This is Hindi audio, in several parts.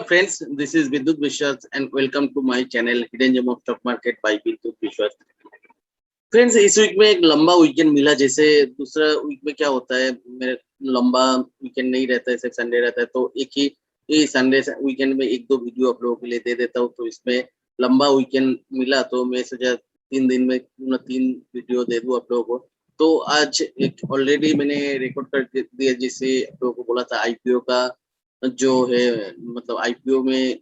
Hello friends, this is Vidyut Vishwas and welcome to my channel Hidden Gem of Stock Market by Vidyut Vishwas। Friends, इस वीक में एक लंबा वीकेंड मिला। जैसे दूसरा वीक में क्या होता है, मेरे लंबा वीकेंड नहीं रहता है, सिर्फ संडे रहता है, तो एक ही संडे वीकेंड में एक दो वीडियो आप लोगों के लिए दे देता हूँ। तो इसमें लंबा वीकेंड मिला तो मैं सोचा 3 दिन में 3 वीडियो दे दूँ आप लोगों को। तो आज एक ऑलरेडी मैंने रिकॉर्ड कर दिया, जिससे आप लोगों को बोला था आईपीओ का जो है, मतलब आईपीओ में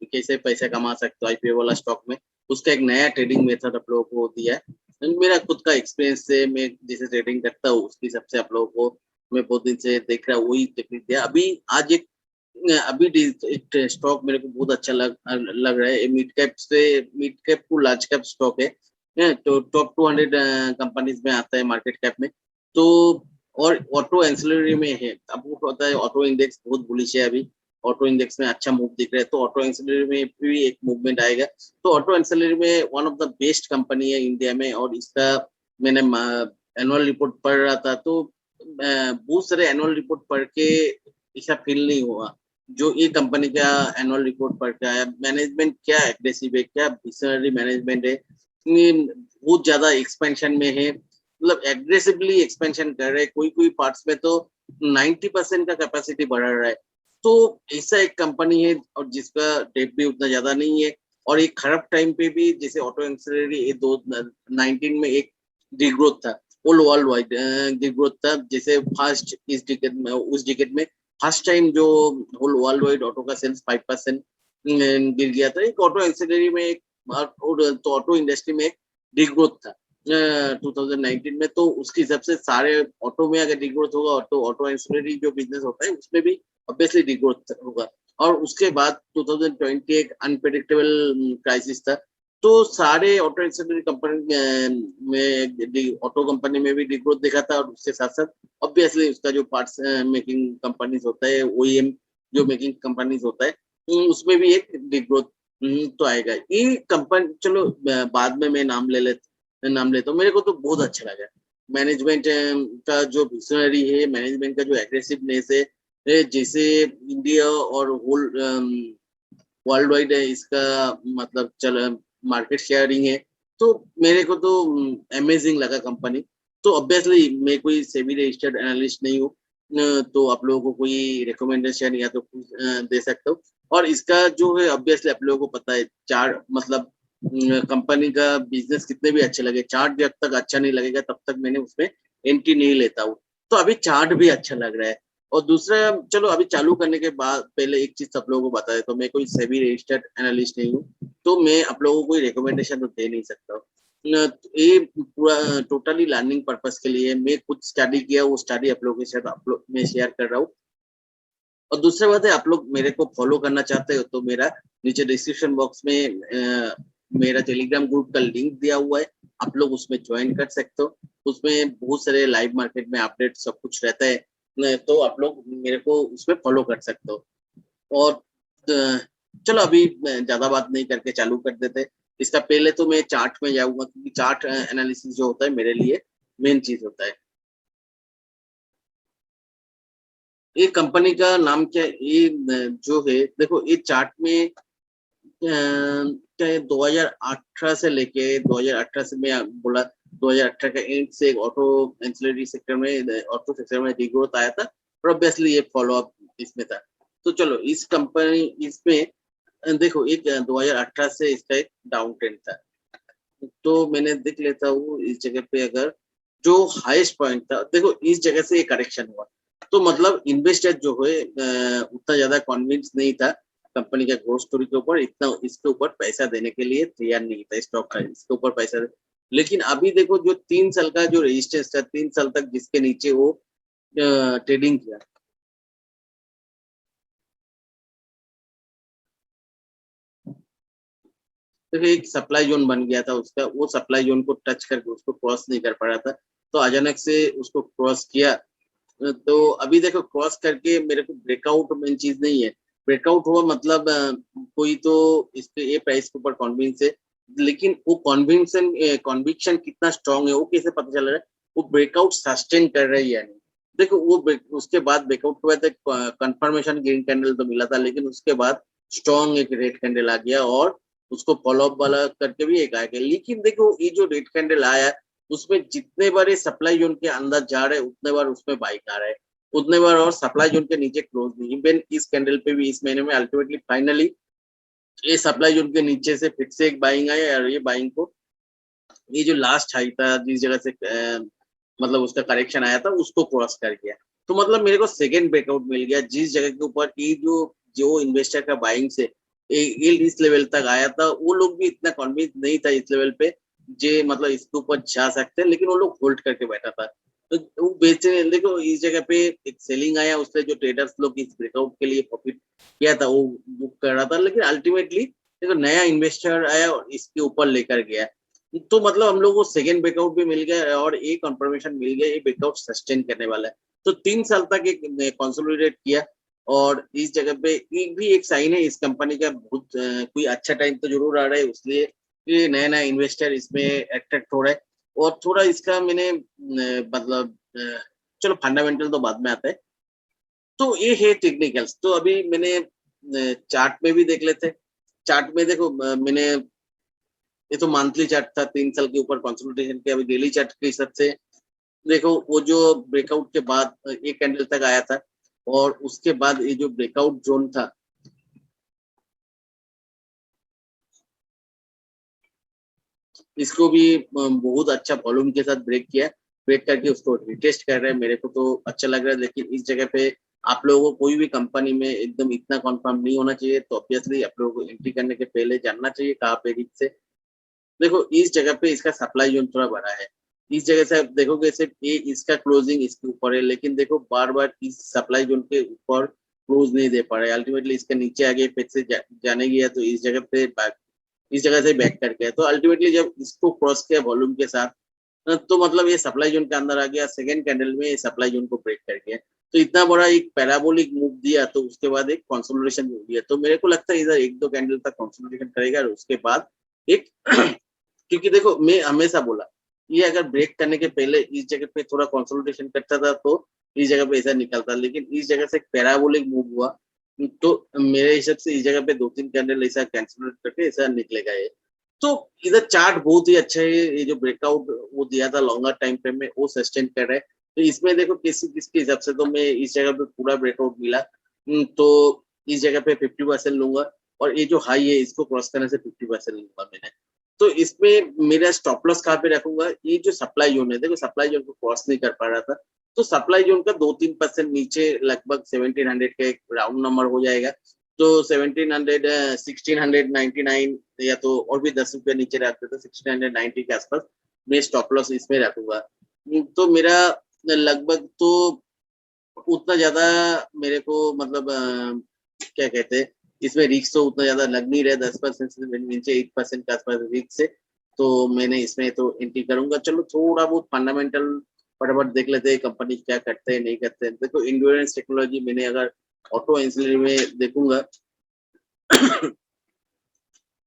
कैसे पैसा कमा सकते हो आईपीओ वाला स्टॉक में, उसका एक नया ट्रेडिंग मेथड आप लोगों को दिया है। मेरा खुद का एक्सपीरियंस से मैं जैसे ट्रेडिंग करता हूँ उसकी सबसे आप लोगों को मैं बहुत दिन से देख रहा हूँ, वही टेक्निक दिया। आज एक स्टॉक मेरे को बहुत अच्छा लग रहा है। Mid cap to large cap stock है, तो टॉप 200 कंपनीज में आता है मार्केट कैप में। तो और ऑटो एंसिलरी में है। आपको पता है ऑटो इंडेक्स बहुत बुलिश है, अभी ऑटो इंडेक्स में अच्छा मूव दिख रहा है, तो ऑटो एंसिलरी में भी एक मूवमेंट आएगा। तो ऑटो एंसिलरी में one of the best company है इंडिया में, और इसका मैंने एनुअल रिपोर्ट पढ़ रहा था, तो बहुत सारे एनुअल रिपोर्ट पढ़ के ऐसा फील नहीं हुआ जो ये कंपनी का एनुअल रिपोर्ट पढ़ के आया। मैनेजमेंट क्या एग्रेसिव है, क्या विजनरी मैनेजमेंट है, बहुत ज्यादा एक्सपेंशन में है, मतलब एग्रेसिवली एक्सपेंशन कर रहे हैं। कोई पार्ट्स में तो 90% का कैपेसिटी बढ़ा रहा है। तो ऐसा एक कंपनी है और जिसका डेट भी उतना ज्यादा नहीं है, और एक खराब टाइम पे भी, जैसे ऑटो एंसिलरी 2019 में एक डिग्रोथ था, ऑल वर्ल्ड वाइड डिग्रोथ था। जैसे फर्स्ट इस डिकेड में, उस डिकेड में फर्स्ट टाइम जो होल वर्ल्ड वाइड ऑटो का सेल्स 5% गिर गया था। एक ऑटो एंसिलरी में एक, तो ऑटो इंडस्ट्री में एक डिग्रोथ था 2019 में। तो उसके हिसाब से सारे ऑटो में अगर डिग्रोथ होगा तो ऑटो एंसिलरी जो बिजनेस होता है उसमें भी ऑब्वियसली डिग्रोथ होगा। और उसके बाद 2020 एक अनप्रेडिक्टेबल क्राइसिस था, तो सारे ऑटो एंसिलरी कंपनी में, ऑटो कंपनी में भी डिग्रोथ देखा था। और उसके साथ साथ ऑब्वियसली उसका जो पार्ट्स मेकिंग कंपनीज होता है, ओईएम जो मेकिंग कंपनीज होता है, उसमें भी एक डिग्रोथ तो आएगा। ये कंपनी, चलो बाद में मैं नाम लेता हूँ। मेरे को तो बहुत अच्छा लगा मैनेजमेंट का जो विजनरी है, मैनेजमेंट का जो एग्रेसिवनेस है, जैसे इंडिया और होल वर्ल्ड वाइड है इसका, मतलब चल मार्केट शेयरिंग है। तो मेरे को तो अमेजिंग लगा कंपनी। तो ऑब्वियसली मैं कोई सेबी रजिस्टर्ड एनालिस्ट नहीं हूँ, तो आप लोगों को कोई रिकमेंडेशन या तो कुछ दे सकता हूँ। और इसका जो है ऑब्वियसली आप लोगों को पता है, चार्ट मतलब कंपनी का बिजनेस कितने भी अच्छे लगे, चार्ट जब तक अच्छा नहीं लगेगा तब तक मैंने उसमें एंट्री नहीं लेता हूँ। तो अभी चार्ट भी अच्छा लग रहा है। और दूसरा, चलो अभी चालू करने के बाद पहले एक चीज आप लोगों को बता देता हूँ, मैं कोई सेबी रजिस्टर्ड एनालिस्ट नहीं हूँ, तो मैं आप लोगों को कोई रिकमेंडेशन तो दे नहीं सकता हूँ। ये पूरा टोटली लर्निंग पर्पस के लिए मैं कुछ स्टडी किया, वो स्टडी आप लोगों के साथ मैं शेयर कर रहा हूँ। और दूसरी बात है, आप लोग मेरे को फॉलो करना चाहते हो तो मेरा नीचे डिस्क्रिप्शन बॉक्स में मेरा टेलीग्राम ग्रुप का लिंक दिया हुआ है, आप लोग उसमें ज्वाइन कर सकते हो। उसमें बहुत सारे लाइव मार्केट में अपडेट सब कुछ रहता है, तो आप लोग मेरे को उसमें फॉलो कर सकते हो। और चलो अभी ज्यादा बात नहीं करके चालू कर देते। इसका पहले तो मैं चार्ट में जाऊंगा, क्योंकि चार्ट एनालिसिस जो होता है मेरे लिए मेन चीज होता है। ये कंपनी का नाम क्या है, ये जो है देखो, ये चार्ट में क्या है, 2018 से लेके 2018 से मैं बोला 2018 का एंड से ऑटो एंसिलरी सेक्टर में, ऑटो सेक्टर में डिग्रोथ आया था, और ऑब्वियसली ये फॉलो अप इसमें था। तो चलो इस कंपनी इसमें देखो, एक 2018 से इसका एक डाउन ट्रेंड था, तो मैंने देख लेता हूँ इस जगह पे। अगर जो हाईएस्ट पॉइंट था, देखो इस जगह से एक करेक्शन हुआ, तो मतलब इन्वेस्टर जो है उतना ज्यादा कॉन्विंस नहीं था कंपनी का ग्रोथ स्टोरी के ऊपर, इतना इसके ऊपर पैसा देने के लिए तैयार नहीं था स्टॉक का, इसके ऊपर पैसा। लेकिन अभी देखो, जो 3 साल का जो रेजिस्टेंस था, 3 साल तक जिसके नीचे वो ट्रेडिंग किया, तो एक सप्लाई जोन बन गया था उसका, वो सप्लाई जोन को टच करके उसको क्रॉस नहीं कर पा रहा था, तो अचानक से उसको क्रॉस किया। तो अभी देखो क्रॉस करके मेरे को ब्रेकआउट मेन चीज नहीं है, ब्रेकआउट हुआ मतलब कोई तो इस पे ये प्राइस के ऊपर कॉन्विंस है, लेकिन वो कॉन्विक्शन कितना स्ट्रांग है वो कैसे पता चल रहा है, वो ब्रेकआउट सस्टेन कर रही है या नहीं। देखो वो उसके बाद ब्रेकआउट हुआ था, कंफर्मेशन ग्रीन कैंडल तो मिला था, लेकिन उसके बाद स्ट्रॉन्ग एक रेड कैंडल आ गया और उसको फॉलो अप वाला करके भी एक आ गया। लेकिन देखो ये जो रेड कैंडल आया उसमें जितने बार ये सप्लाई जोन के अंदर जा रहे उतने बार उसमें बाइक आ रहा है, उतने बार, और सप्लाई जोन के नीचे क्लोज नहीं। इवन इस कैंडल पे भी इस महीने में अल्टीमेटली फाइनली ये सप्लाई जोन के नीचे से फिर से एक बाइंग आया, और ये बाइंग को ये जो लास्ट हाई था जिस जगह से मतलब उसका करेक्शन आया था उसको क्रॉस कर गया। तो मतलब मेरे को सेकेंड ब्रेकआउट मिल गया जिस जगह के ऊपर ये जो जो इन्वेस्टर का बाइंग से ये इस लेवल तक आया था, वो लोग भी इतना कॉन्फिडेंस नहीं था इस लेवल पे जे मतलब इसके ऊपर जा सकते हैं, लेकिन वो लोग होल्ड करके बैठा था। तो वो बेचने, देखो इस जगह पे एक सेलिंग आया, उससे जो ट्रेडर्स लोग इस ब्रेकआउट के लिए प्रॉफिट किया था वो बुक कर रहा था, लेकिन अल्टीमेटली देखो नया इन्वेस्टर आया और इसके ऊपर लेकर गया। तो मतलब हम लोग को सेकेंड ब्रेकआउट भी मिल गया और एक कंफर्मेशन मिल गया ये ब्रेकआउट सस्टेन करने वाला है। तो 3 साल तक एक कंसोलिडेट किया, और इस जगह पे एक भी एक साइन है इस कंपनी का बहुत कोई अच्छा टाइम तो जरूर आ रहा है, इसलिए ये नया नया इन्वेस्टर इसमें अट्रैक्ट हो रहा है। और थोड़ा इसका मैंने मतलब चलो फंडामेंटल तो बाद में आता है। तो ये है टेक्निकल्स। तो अभी मैंने चार्ट में भी देख लेते हैं। चार्ट में देखो मैंने ये तो मंथली चार्ट था 3 साल के ऊपर कंसोलिडेशन के। अभी डेली चार्ट के हिसाब से देखो वो जो ब्रेकआउट के बाद एक कैंडल तक आया था, और उसके बाद ये जो ब्रेकआउट जोन था इसको भी बहुत अच्छा वॉल्यूम के साथ ब्रेक किया। ब्रेक करके उसको रिटेस्ट कर रहे हैं, मेरे को तो अच्छा लग रहा है। लेकिन इस जगह पे आप लोगों को कोई भी कंपनी में एकदम इतना कंफर्म नहीं होना चाहिए, तो ऑब्वियसली आप लोगों को एंट्री करने के पहले जानना चाहिए कहाँ पे रिस्क है। देखो इस जगह पे इसका सप्लाई जोन थोड़ा बड़ा है। इस जगह से आप देखोगे सिर्फ ये इसका क्लोजिंग इसके ऊपर है, लेकिन देखो बार बार इस सप्लाई जोन के ऊपर क्लोज नहीं दे पा रहे। अल्टीमेटली इसके नीचे आगे फिर से जाने गया, तो इस जगह पे इस जगह से बैक कर गया। तो अल्टीमेटली जब इसको क्रॉस किया वॉल्यूम के साथ, तो मतलब ये सप्लाई जोन के अंदर आ गया। सेकेंड कैंडल में ये सप्लाई जोन को ब्रेक कर गया, तो इतना बड़ा एक पैराबोलिक मूव दिया, तो उसके बाद एक कंसोलिडेशन मूव दिया। तो मेरे को लगता है इधर एक दो कैंडल तक कंसोलिडेशन करेगा और उसके बाद एक क्योंकि देखो मैं हमेशा बोला ये अगर ब्रेक करने के पहले इस जगह पे थोड़ा कंसोलिडेशन करता था तो इस जगह पे ऐसा निकलता, लेकिन इस जगह से पैराबोलिक मूव हुआ। तो मेरे हिसाब से इस जगह पे 2-3 कैंडल ऐसा कैंसिल करके ऐसा निकलेगा ये। तो इधर चार्ट बहुत ही अच्छा है। ये जो ब्रेकआउट वो दिया था लॉन्गर टाइम फ्रेम में वो सस्टेन कर रहा है। तो इसमें देखो किसी किसके हिसाब से तो मैं इस जगह पे पूरा ब्रेकआउट मिला, तो इस जगह पे 50% लूंगा, और ये जो हाई है इसको क्रॉस करने से 50% लूंगा मैंने। तो इसमें मेरा स्टॉप लॉस कहाँ पे रखूंगा, ये जो सप्लाई जोन है, देखो सप्लाई जोन को क्रॉस नहीं कर पा रहा था, तो सप्लाई जोन का 2-3% नीचे लगभग 1700 का एक राउंड नंबर हो जाएगा। तो 1700 1699 या तो और भी 10 रुपया नीचे रखते तो 1690 के आसपास मैं स्टॉप लॉस इसमें रखूंगा। तो मेरा लगभग तो उतना ज्यादा मेरे को मतलब क्या कहते हैं इसमें रिस्क तो उतना ज्यादा लग नहीं रहा, 10% से नीचे 8% के आसपास रिस्क से। तो मैंने इसमें तो एंट्री करूंगा। चलो थोड़ा बहुत फंडामेंटल फटाफट देख लेते हैं कंपनी क्या करते हैं नहीं करते हैं। देखो इंड्योरेंस टेक्नोलॉजी मैंने अगर ऑटो एंसिलरी में देखूंगा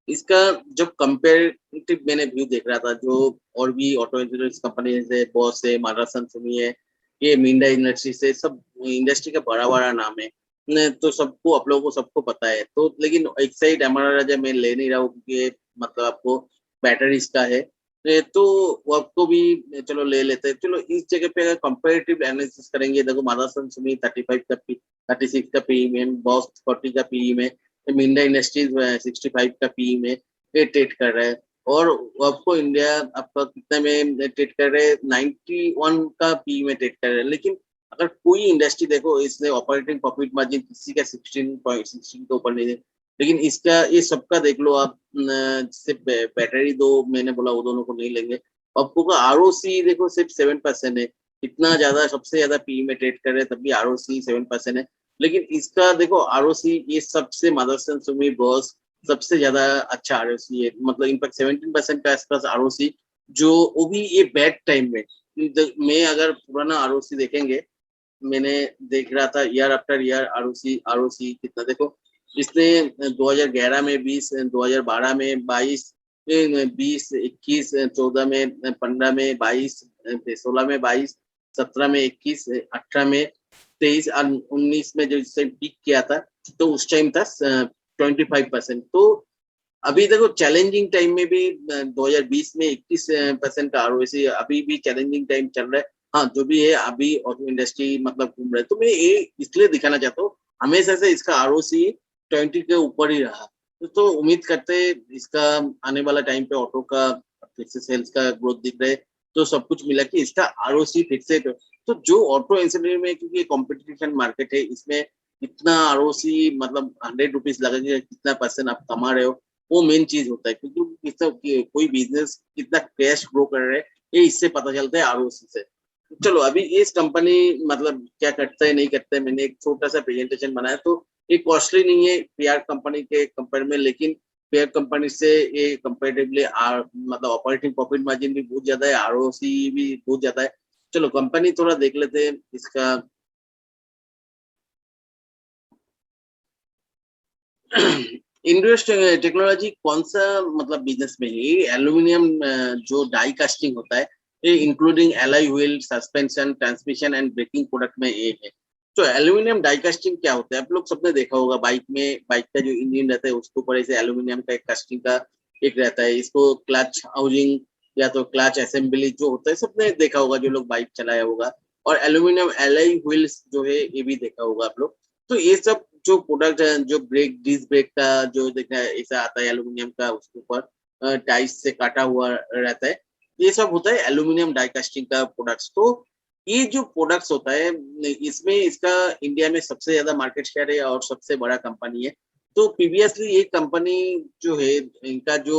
इसका जब कंपेरेटिव मैंने व्यू देख रहा था, जो और भी ऑटो इंश्योरेंस कंपनी है, बॉस है, मारासन सुमी है, ये मिंडा इंडस्ट्री से, सब इंडस्ट्री का बड़ा बड़ा नाम है तो सबको आप लोगों को सबको पता है। तो लेकिन एक साइड हमारा राजा मैं ले नहीं रहा हूँ क्योंकि मतलब आपको बैटरीज का है, तो वो आपको भी चलो ले लेते हैं। चलो इस जगह पे अगर कंपेरेटिव एनालिसिस करेंगे, देखो मारासन सुमी 35 का 36 का पी में, बॉस 40 का पी में, मिंडा इंडस्ट्रीज 65 का पी में ये ट्रेड कर रहा है। और आपको इंडिया आपका कितना में ट्रेड कर रहे हैं, 91 का पी में ट्रेड कर रहे हैं। लेकिन अगर कोई इंडस्ट्री देखो इसने ऑपरेटिंग प्रॉफिट मार्जिन किसी का 16 के ऊपर नहीं है, लेकिन इसका ये सबका देख लो आप, सिर्फ बैटरी दो मैंने बोला वो दोनों को नहीं लेंगे। आपको का आरओसी देखो सिर्फ 7% है, इतना ज्यादा सबसे ज्यादा पी में ट्रेड कर रहे हैं तब भी आरओसी 7% है। लेकिन इसका देखो आरओसी ये सबसे मदरसन सुमी बॉस सबसे ज्यादा अच्छा आरओसी है, मतलब इनफैक्ट 17% का आसपास आरओसी, जो वो भी ये बैड टाइम में। मैं अगर पुराना आरओसी देखेंगे, मैंने देख रहा था year after year ROC ROC कितना देखो इसने 2011 में 20, 2012 में 22, 20, 21, 14 में 15 में 22, 16 में 22, 17 में 21, 18 में 23 और 19 में जो इस टाइम पीक किया था तो उस टाइम था 25%। तो अभी देखो चैलेंजिंग टाइम में भी 2020 में 21% का आरओसी, अभी भी चैलेंजिंग टाइम चल रहा है। हाँ जो भी है अभी ऑटो इंडस्ट्री मतलब घूम रहा है, तो मैं ये इसलिए दिखाना चाहता हूँ हमेशा से इसका आरओसी 20 के ऊपर ही रहा। तो उम्मीद करते हैं इसका आने वाला टाइम पे ऑटो का फिर से सेल्स का ग्रोथ दिख रहा है, तो सब कुछ मिला के इसका आरओसी फिक्सेड। तो जो ऑटो इंडस्ट्री में क्योंकि कॉम्पिटिशन मार्केट है, इसमें कितना आरओसी मतलब 100 रुपीज लगेगा, कितना परसेंट आप कमा रहे हो, वो मेन चीज होता है। क्योंकि कितना कोई बिजनेस कितना कैश ग्रो कर रहे हैं ये इससे पता चलता है आरओसी से। चलो अभी इस कंपनी मतलब क्या करता है नहीं करता है, मैंने एक छोटा सा प्रेजेंटेशन बनाया। तो ये कॉस्टली नहीं है पीआर कंपनी के कंपेयर में, लेकिन पीआर कंपनी से ये कंपेरेटिवली मतलब ऑपरेटिंग प्रॉफिट मार्जिन भी बहुत ज्यादा है, आरओसी भी बहुत ज्यादा है। चलो कंपनी थोड़ा देख लेते हैं इसका। इंडस्ट्री टेक्नोलॉजी कौन सा मतलब बिजनेस में है, एल्यूमिनियम जो डाई कास्टिंग होता है, ये including alloy wheel, suspension, transmission and braking product में ये है। तो एल्यूमिनियम डाई कास्टिंग क्या होता है, आप लोग सबने देखा होगा बाइक में, बाइक का जो इंजन रहता है उसके ऊपर ऐसे एल्यूमिनियम का एक कास्टिंग का एक रहता है। इसको क्लच हाउसिंग या तो क्लच असेंबली जो होता है सबने देखा होगा जो लोग बाइक चलाया होगा। और एल्यूमिनियम एलॉय व्हील्स जो है ये भी देखा होगा आप लोग। तो ये सब जो प्रोडक्ट है, जो ब्रेक डिस्क ब्रेक का जो देखना है ऐसा आता है एल्यूमिनियम का, उसके ऊपर टाइस से काटा हुआ रहता है, ये सब होता है एल्यूमिनियम डाई कास्टिंग का प्रोडक्ट्स। तो ये जो प्रोडक्ट्स होता है इसमें इसका इंडिया में सबसे ज्यादा मार्केट शेयर है और सबसे बड़ा कंपनी है। तो प्रीवियसली ये कंपनी जो है इनका जो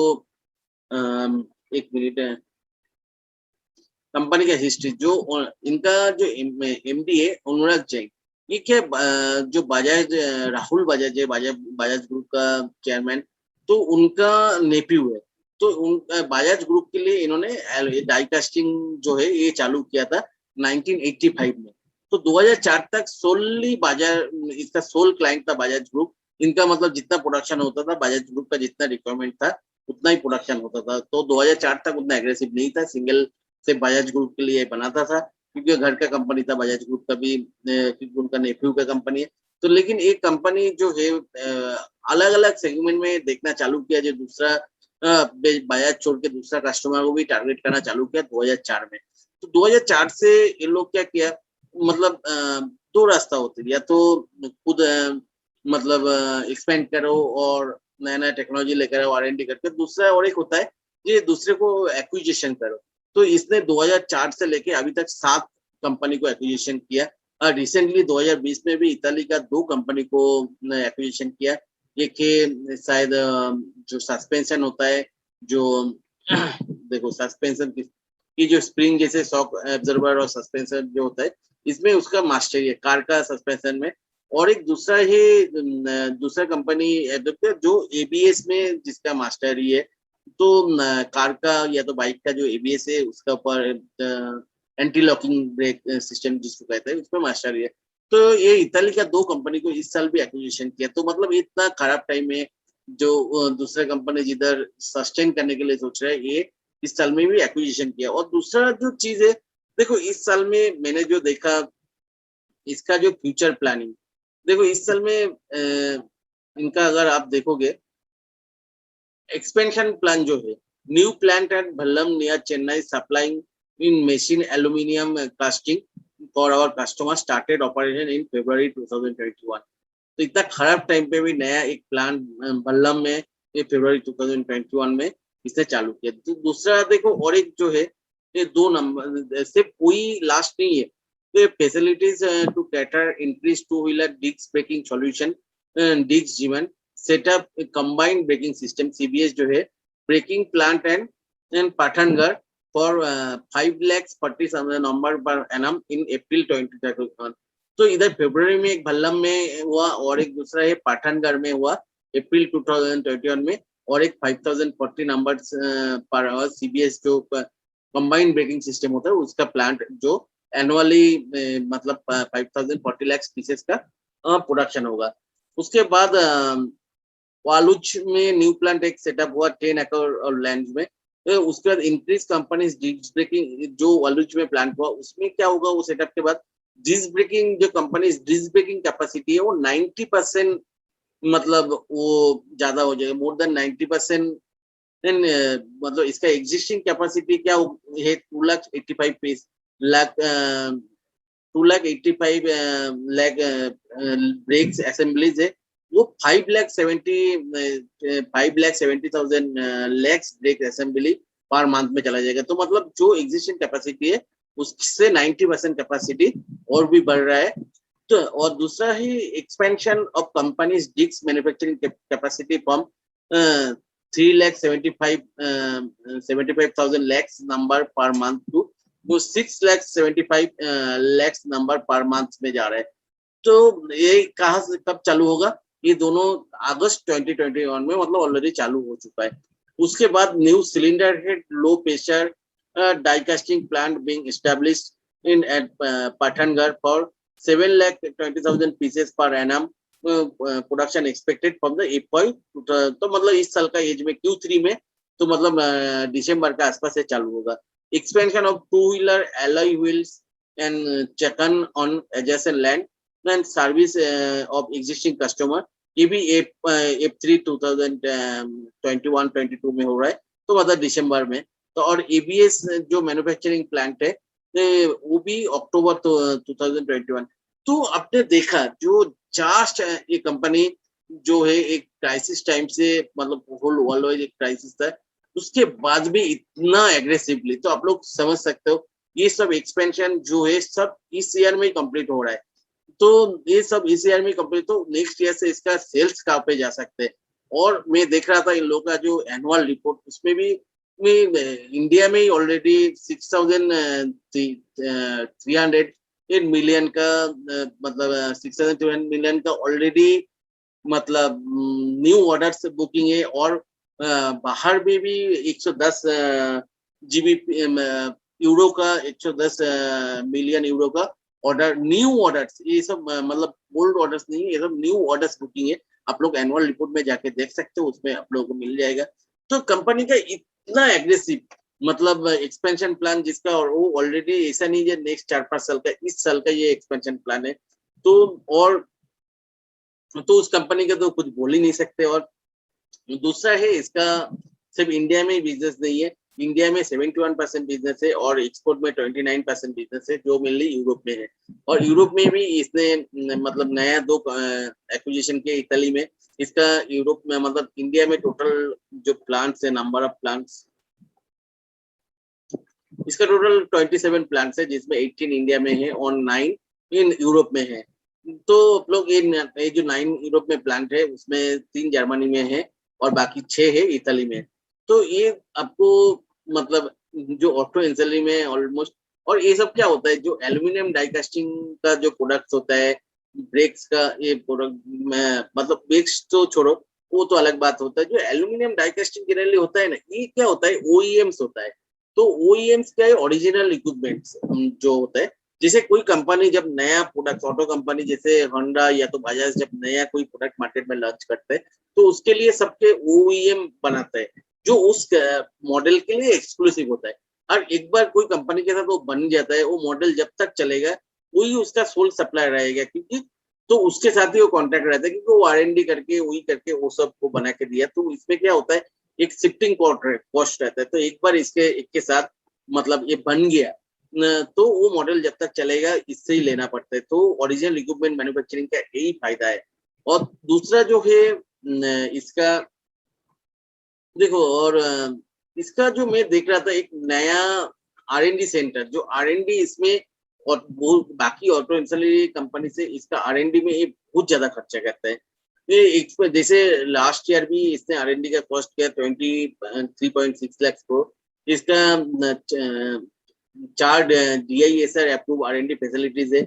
एक मिनट है, कंपनी का हिस्ट्री जो इनका जो एमडी है अनुराग जैन, ये क्या जो बजाज राहुल बजाज है, बजाज बजाज ग्रुप का चेयरमैन, तो उनका नेफ्यू है। तो उन बजाज ग्रुप के लिए इन्होंने डाई कास्टिंग जो है ये चालू किया था 1985 में। तो 2004 तक सोलली बजाज इसका सोल क्लाइंट था बजाज ग्रुप। इनका मतलब जितना प्रोडक्शन होता था बजाज ग्रुप का जितना रिक्वायरमेंट था उतना ही प्रोडक्शन होता था। तो 2004 तक उतना एग्रेसिव नहीं था, सिंगल से बजाज ग्रुप के लिए बनाता था, क्योंकि घर का कंपनी था बजाज ग्रुप का भी, क्योंकि उनका नेफ्यू का कंपनी है। तो लेकिन एक कंपनी जो है अलग अलग सेगमेंट में देखना चालू किया, जो दूसरा बजाज छोड़ के दूसरा कस्टमर को भी टारगेट करना चालू किया 2004 में। तो 2004 से ये लोग क्या किया, मतलब दो रास्ता होते हैं, या तो खुद मतलब एक्सपेंड करो और नया नया टेक्नोलॉजी लेकर आओ आर एन डी करके, दूसरा और एक होता है ये दूसरे को एक्विजिशन करो। तो इसने 2004 से लेके अभी तक 7 कंपनी को एक्विजिशन किया। रिसेंटली 2020 में भी इताली का 2 कंपनी को एक्विजिशन किया। एक है शायद जो सस्पेंशन होता है, जो देखो सस्पेंशन की जो स्प्रिंग जैसे शॉक एब्जॉर्बर और सस्पेंशन जो होता है, इसमें उसका मास्टर है कार का सस्पेंशन में। और एक दूसरा है दूसरा कंपनी जो एबीएस में जिसका मास्टर ही है। तो कार का या तो बाइक का जो एबीएस है उसका ऊपर एंटी लॉकिंग ब्रेक सिस्टम जिसको कहते हैं उसमें मास्टर है। तो ये इताली का 2 कंपनी को इस साल भी एक्विजिशन किया। तो मतलब इतना खराब टाइम है, जो दूसरे कंपनी जिधर सस्टेन करने के लिए सोच रहे हैं, ये इस साल में भी एक्विजिशन किया। और दूसरा जो चीज है, देखो इस साल में मैंने जो देखा इसका जो फ्यूचर प्लानिंग, देखो इस साल में इनका अगर आप देखोगे एक्सपेंशन प्लान जो है, new plant at Bhallam near Chennai supplying in machine aluminium casting for our customer started operation in February 2021। तो इतना खराब टाइम पे भी नया एक प्लान भल्लम में ये फरवरी 2021 में इसने चालू किया। तो दूसरा देखो और एक जो है, ये 2 नंबर सिर्फ कोई लास्ट नहीं है। तो facilities to cater increase two wheeler disc braking solution, disc जीवन setup combined braking system CBS जो है, braking plant and Pathangarh for 5,40,000 number per annum in April 2021। तो इधर फरवरी में एक भल्लम में हुआ और एक दूसरा है पाठनगढ़ में हुआ अप्रैल 2021 में। और एक 5,040 नंबर पर आवर सीबीएस जो कंबाइंड ब्रेकिंग सिस्टम होता है उसका प्लांट जो एनुअली मतलब 5,040 लाख पीसेस का प्रोडक्शन होगा। उसके बाद वालुच में न्यू प्लांट एक सेटअप हुआ 10 एकड़ लैंड में, उसके बाद इंक्रीज कंपनीज डिस्क ब्रेकिंग, जो वॉल्यूज में प्लान हुआ उसमें क्या होगा, वो सेटअप के बाद डिस्क ब्रेकिंग, जो कंपनीज डिस्क ब्रेकिंग कैपेसिटी है वो 90% मतलब वो ज्यादा हो जाएगा, मोर देन 90%। देन मतलब इसका एग्जिस्टिंग कैपेसिटी क्या है, 285 piece lakh 285 lakh brakes assemblies है, वो 5,70,000 lakhs brake assembly per month में चला जाएगा। तो मतलब जो एग्जिस्टिंग कैपेसिटी है उससे 90% कैपेसिटी और भी बढ़ रहा है। तो और दूसरा ही expansion of companies disc manufacturing capacity from 3,75,000 lakhs number per month to वो 6,75,000 लैक्स नंबर पर मंथ में जा रहा है। तो ये कहाँ से कब चालू होगा, ये दोनों अगस्त 2021 में मतलब ऑलरेडी चालू हो चुका है। उसके बाद new cylinder head low pressure die casting plant being established in at Pathangarh for 7,20,000 pieces per annum production expected from the FY। तो मतलब इस साल का एज में Q3 में, तो मतलब दिसंबर का आसपास से चालू होगा। Expansion of two wheeler alloy wheels and check-on on adjacent land and service of existing customer, ये भी F3 2021-22 में हो रहा है, तो मतलब दिसंबर में। तो और एबीएस जो मैन्युफैक्चरिंग प्लांट है वो भी अक्टूबर 2021। तो आपने देखा जो जस्ट ये कंपनी जो है एक क्राइसिस टाइम से, मतलब होल वर्ल्ड वाइड एक क्राइसिस था, उसके बाद भी इतना एग्रेसिवली, तो आप लोग समझ सकते हो ये सब एक्सपेंशन जो है सब इस ईयर में कंप्लीट हो रहा है। तो ये सब इस ईयर में कंप्लीट, तो नेक्स्ट ईयर से इसका सेल्स कहाँ पे जा सकते हैं। और मैं देख रहा था इन लोगों का जो एनुअल रिपोर्ट, उसमें भी इंडिया में ही ऑलरेडी 6,300 मिलियन का मतलब 6,300 मिलियन का ऑलरेडी मतलब न्यू ऑर्डर्स बुकिंग है। और बाहर में भी 110 जीबी यूरो का 110 मिलियन यूरो का ऑर्डर, न्यू ऑर्डर्स, ये सब मतलब ओल्ड ऑर्डर्स नहीं है, ये सब न्यू ऑर्डर्स बुकिंग है। आप लोग एनुअल रिपोर्ट में जाके देख सकते हो, उसमें आप लोगों को मिल जाएगा। तो कंपनी का इतना एग्रेसिव मतलब एक्सपेंशन प्लान जिसका, और वो ऑलरेडी ऐसा नहीं है नेक्स्ट 4-5 साल का, इस साल का ये एक्सपेंशन प्लान है। तो और तो उस कंपनी का तो कुछ बोल ही नहीं सकते। और दूसरा है इसका सिर्फ इंडिया में बिजनेस नहीं है, इंडिया में 71% बिजनेस है और एक्सपोर्ट में 29% बिजनेस है, जो मेनली यूरोप में है। और यूरोप में भी इसने मतलब नया 2 एक्विजिशन के इटली में, इसका यूरोप में मतलब इंडिया में टोटल जो प्लांट्स है, नंबर ऑफ प्लांट्स, इसका टोटल 27 प्लांट्स है, जिसमें 18 इंडिया में है और 9 इन यूरोप में है। तो आप लोग ये जो 9 यूरोप में प्लांट है उसमें 3 जर्मनी में है और बाकी 6 है इटली में। तो ये आपको मतलब जो ऑटो एंसिलरी में ऑलमोस्ट, और ये सब क्या होता है, जो एल्यूमिनियम डाई कास्टिंग का जो प्रोडक्ट्स होता है, ब्रेक्स का ये प्रोडक्ट में, मतलब ब्रेक्स तो छोड़ो, वो तो अलग बात होता है। जो एल्यूमिनियम डाई कास्टिंग जनरली होता है ना, ये क्या होता है, ओईएम्स होता है। तो ओईएम्स क्या है, ओरिजिनल इक्विपमेंट्स जो होता है। जैसे कोई कंपनी जब नया प्रोडक्ट, ऑटो कंपनी जैसे होंडा या तो बजाज जब नया कोई प्रोडक्ट मार्केट में लॉन्च करते हैं, तो उसके लिए सबके ओईएम बनाते हैं जो उस मॉडल के लिए एक्सक्लूसिव होता है। और एक बार कोई कंपनी के साथ वो बन जाता है, वो मॉडल जब तक चलेगा वही उसका सोल सप्लाई रहेगा, क्योंकि तो उसके साथ ही वो कॉन्ट्रैक्ट रहता है, क्योंकि वो R&D करके वही करके वो सब को बना के दिया। तो इसमें क्या होता है, एक शिफ्टिंग कॉस्ट रहता है। तो एक बार इसके साथ मतलब ये बन गया तो वो मॉडल जब तक चलेगा इससे ही लेना पड़ता है। तो ओरिजिनल इक्विपमेंट मैन्युफैक्चरिंग का यही फायदा है। और दूसरा जो है इसका देखो, और इसका जो मैं देख रहा था एक नया R&D सेंटर, जो R&D इसमें, और वो बाकी ऑटो एंसिलरी कंपनी से इसका R&D में ये बहुत ज्यादा खर्चा करता है। ये जैसे लास्ट ईयर भी इसने R&D का कॉस्ट किया 23.6 लाख करोड़। इसका 4 DISR अप्रूव R&D फैसिलिटीज है।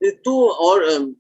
तो और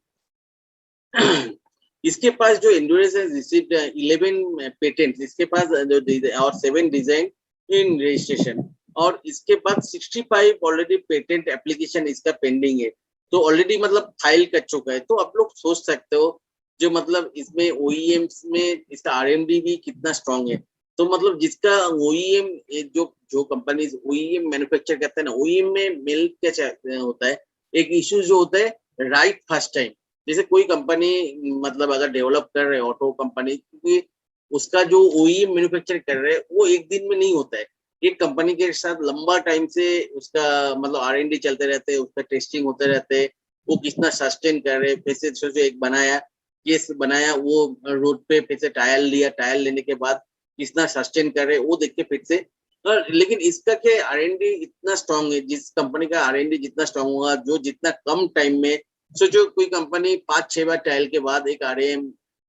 इसके पास जो एंड्योरेंस है रिसीव्ड 11 पेटेंट इसके पास और 7 डिजाइन इन रजिस्ट्रेशन, और इसके बाद 65 ऑलरेडी पेटेंट एप्लीकेशन इसका पेंडिंग है। तो ऑलरेडी मतलब फाइल कर चुका है। तो आप लोग सोच सकते हो जो मतलब इसमें ओईएम्स में इसका R&D भी कितना स्ट्रांग है। तो मतलब जिसका ओईएम, जो जो कंपनीज ओईएम मैन्युफैक्चर करते हैं ना, ओईएम में मेल क्या होता है, एक इश्यू जो होता है राइट फर्स्ट टाइम। जैसे कोई कंपनी मतलब अगर डेवलप कर रहे ऑटो कंपनी, क्योंकि उसका जो ओईएम मैन्युफैक्चर कर रहे हैं वो एक दिन में नहीं होता है। एक कंपनी के साथ लंबा टाइम से उसका मतलब R&D चलते रहते हैं, उसका टेस्टिंग होते रहते हैं, वो कितना सस्टेन कर रहे हैं। फिर से सोचो एक बनाया, केस बनाया, वो रोड पे फिर से टायर लिया, टायर लेने के बाद कितना सस्टेन कर रहे हैं वो देख के फिर से। लेकिन इसका क्या R&D इतना स्ट्रांग है, जिस कंपनी का R&D जितना स्ट्रांग होगा, जो जितना कम टाइम में, सोचो कोई कंपनी 5-6 बार ट्रायल के बाद एक RM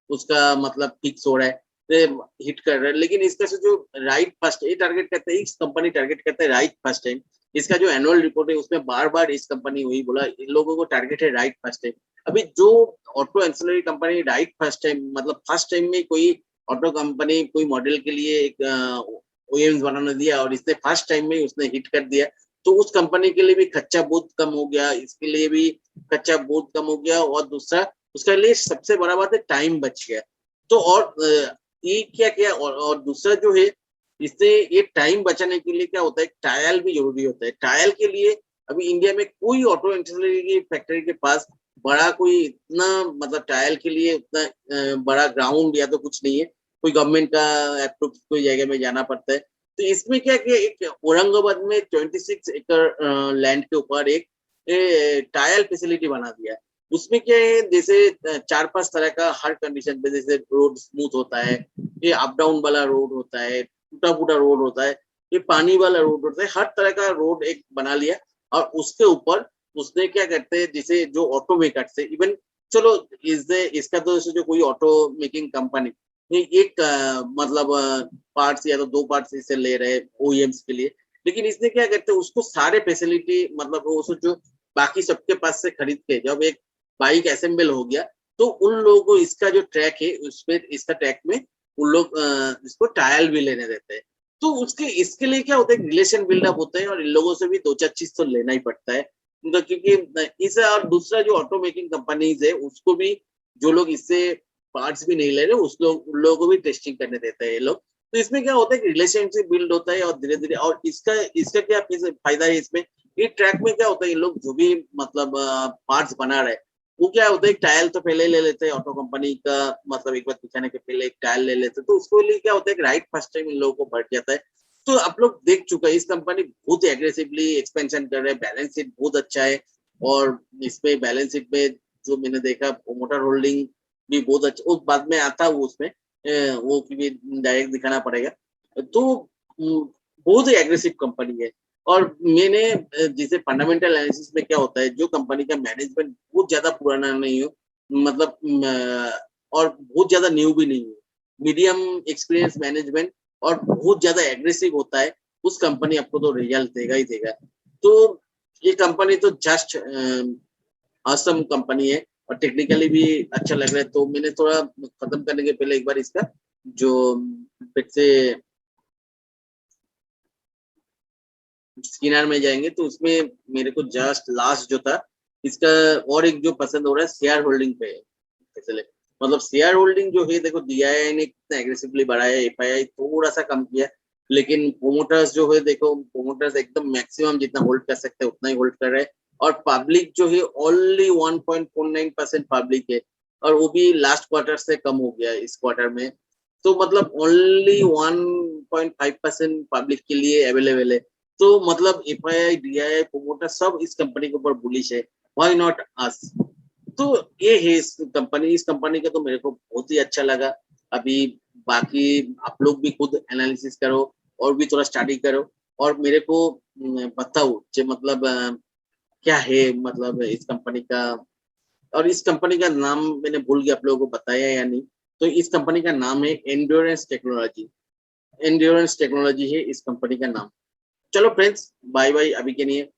उसका मतलब फिक्स हो रहा है, हिट कर रहा है। लेकिन इसका से जो राइट फर्स्ट ये टारगेट करते हैं, इस कंपनी टारगेट करते हैं राइट फर्स्ट टाइम। इसका जो एनुअल रिपोर्ट है उसमें बार बार इस कंपनी वही बोला, इन लोगों को टारगेट है राइट फर्स्ट टाइम। अभी जो auto ancillary company right first time मतलब फर्स्ट टाइम में कोई ऑटो कंपनी कोई मॉडल के लिए एक ओएम्स बनाने दिया और इसने फर्स्ट टाइम में उसने हिट कर दिया, तो उस कंपनी के लिए भी खर्चा बहुत कम हो गया, इसके लिए भी खर्चा बहुत कम हो गया, और दूसरा उसके लिए सबसे बड़ा बात है टाइम बच गया। तो और ये क्या क्या और दूसरा जो है, इससे ये टाइम बचाने के लिए क्या होता है, ट्रायल भी जरूरी होता है। ट्रायल के लिए अभी इंडिया में कोई ऑटो एंसिलरी की फैक्ट्री के पास बड़ा कोई इतना मतलब ट्रायल के लिए उतना बड़ा ग्राउंड या तो कुछ नहीं है, कोई गवर्नमेंट का अप्रूव कोई जगह में जाना पड़ता है। तो इसमें क्या किया, एक औरंगाबाद में 26 एकड़ लैंड के ऊपर एक ट्रायल फैसिलिटी बना दिया है। उसमें क्या है, जैसे 4-5 तरह का हर कंडीशन पे, जैसे रोड स्मूथ होता है, ये अप डाउन वाला रोड होता है, टूटा फूटा रोड होता है, ये पानी वाला रोड होता है, हर तरह का रोड एक बना लिया। और उसके ऊपर उसने क्या करते हैं, जैसे जो ऑटो मेकर से इवन, चलो इसका तो जो कोई ऑटो मेकिंग कंपनी एक मतलब पार्ट्स या तो 2 पार्ट्स इससे ले रहे ओईएम्स के लिए, लेकिन इसने क्या करते हैं उसको सारे फैसिलिटी मतलब वो जो बाकी सबके पास से खरीद के जब एक बाइक असेंबल हो गया, तो उन लोगों को इसका जो ट्रैक है उसमें इसका ट्रैक में उन लोग इसको ट्रायल भी लेने देते हैं। तो उसके इसके लिए क्या होता है, रिलेशन बिल्डअप होता है, और इन लोगों से भी 2-4 चीज तो लेना ही पड़ता है क्योंकि इस और दूसरा जो ऑटो मेकिंग कंपनीज है उसको भी, जो लोग इससे पार्ट्स भी नहीं ले रहे उन लोगों को भी टेस्टिंग करने देते हैं ये लोग। तो इसमें क्या होता है कि रिलेशनशिप बिल्ड होता है, और धीरे धीरे, और इसका इसका क्या फायदा है इसमें, ये ट्रैक में क्या होता है, ये लोग जो भी मतलब पार्ट्स बना रहे, वो क्या होता है, ट्रायल तो पहले ही ले लेते हैं ऑटो कंपनी का, मतलब एक बार दिखाने के पहले एक ट्रायल ले लेते हैं, तो उसको लिए क्या होता है, राइट फर्स्ट टाइम इन लोगों को बढ़ जाता है। तो आप लोग देख चुका है, इस कंपनी बहुत एग्रेसिवली एक्सपेंशन कर रहे हैं, बैलेंस शीट बहुत अच्छा है, और इसमें बैलेंस शीट में जो मैंने देखा, मोटर होल्डिंग भी बहुत अच्छा, उस बाद में आता है वो उसमें वो क्योंकि डायरेक्ट दिखाना पड़ेगा। तो बहुत ही एग्रेसिव कंपनी है। और मैंने जैसे फंडामेंटल एनालिसिस में क्या होता है, जो कंपनी का मैनेजमेंट बहुत ज्यादा पुराना नहीं हो, मतलब और बहुत ज्यादा न्यू भी नहीं हो, मीडियम एक्सपीरियंस मैनेजमेंट और बहुत ज्यादा एग्रेसिव होता है, उस कंपनी आपको तो रिजल्ट देगा ही देगा। तो ये कंपनी तो जस्ट असम कंपनी है, और टेक्निकली भी अच्छा लग रहा है। तो मैंने थोड़ा खत्म करने के पहले एक बार इसका जो फिर से स्किनर में जाएंगे, तो उसमें मेरे को जस्ट लास्ट जो था इसका, और एक जो पसंद हो रहा है शेयर होल्डिंग पे है। मतलब शेयर होल्डिंग जो है, देखो DII ने कितना एग्रेसिवली बढ़ाया, FII थोड़ा सा कम किया, लेकिन प्रोमोटर्स जो है, देखो प्रोमोटर्स एकदम मैक्सिमम जितना होल्ड कर सकते हैं उतना ही होल्ड कर रहे हैं। और पब्लिक जो है ओनली 1.49% पब्लिक है, और वो भी लास्ट क्वार्टर से कम हो गया इस क्वार्टर में। तो मतलब ओनली 1.5% पब्लिक के लिए अवेलेबल है। तो मतलब FII DII प्रोमोटर सब इस कंपनी के ऊपर बुलिश है, व्हाई नॉट अस। तो ये है इस कंपनी का तो मेरे को बहुत ही अच्छा लगा। अभी बाकी आप लोग भी खुद एनालिसिस करो और भी थोड़ा स्टडी करो, और मेरे को बताओ कि मतलब क्या है मतलब इस कंपनी का। और इस कंपनी का नाम मैंने भूल गया आप लोगों को बताया या नहीं, तो इस कंपनी का नाम है एंड्योरेंस टेक्नोलॉजी। एंड्योरेंस टेक्नोलॉजी है इस कंपनी का नाम। चलो फ्रेंड्स, बाय बाय, अभी के लिए